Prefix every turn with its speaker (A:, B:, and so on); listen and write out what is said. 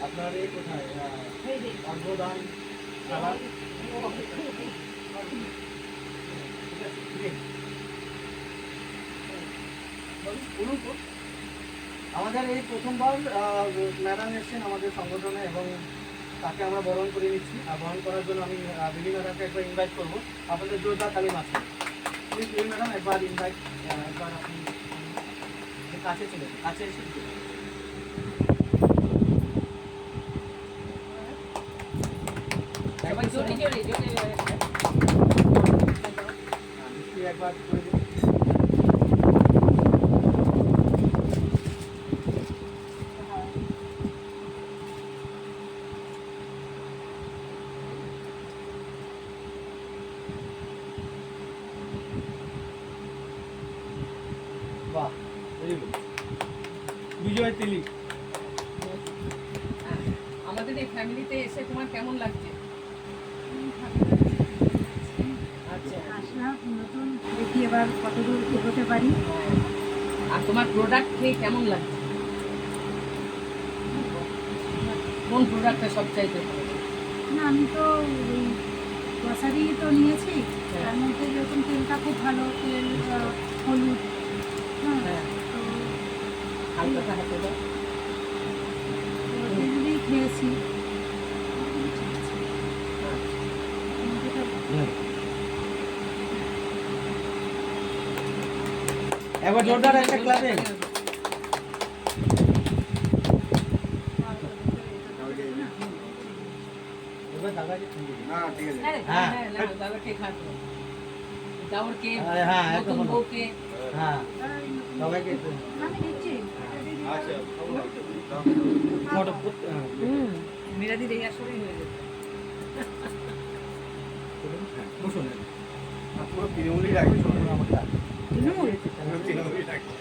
A: আপনার এই কোথায় অর্ঘদান খেলার আমাদের এই প্রথমবার ম্যাডাম এসেছেন আমাদের সংগঠনে এবং তাকে আমরা বরণ করে নিচ্ছি। আর বরণ করার জন্য আমি বিলি ম্যাডামকে একবার ইনভাইট করবো। আপনাদের জোরদার তালিম আছে। প্লিজ বিলি ম্যাডাম একবার ইনভাইট, একবার আপনি কাছে ছিলেন, কাছে এসে একবার করে দিন। বাহ, ভেরি গুড। বিজয় তিলি,
B: আমাদের এই ফ্যামিলিতে এসে তোমার কেমন লাগছে? আচ্ছা,
C: আসলাম নতুন, দেখি এবার কতদূর এগোতে পারি।
B: আর তোমার প্রোডাক্ট খেয়ে কেমন লাগছে? কোন প্রোডাক্টটা সবচাইতে ভালো?
C: না, আমি তো ওই গ্রসারি তো নিয়েছি, তার মধ্যে যেরকম তেলটা খুব ভালো, তেল হলুদ,
B: হ্যাঁ,
C: তো
B: হালকা হাতে দাও।
C: তেলই খেয়েছি।
A: একবার জোরদার একটা ক্লাবে। এবার দাদাকে ফোন দিবি।
D: না ঠিক আছে।
B: হ্যাঁ, দাদাকে খাতো। দাওরকে,
A: হ্যাঁ,
B: নতুন
A: একদম।
B: বউকে।
A: হ্যাঁ, সবাইকে
C: আমি দিচ্ছি।
D: আচ্ছা
A: ফটো
B: মিরাদির এই আসরেই হয়ে যেত।
A: বসুন।
D: পুরো তৃণমূলই রাখবে।
C: তৃণমূল?
D: তৃণমূলই রাখবে।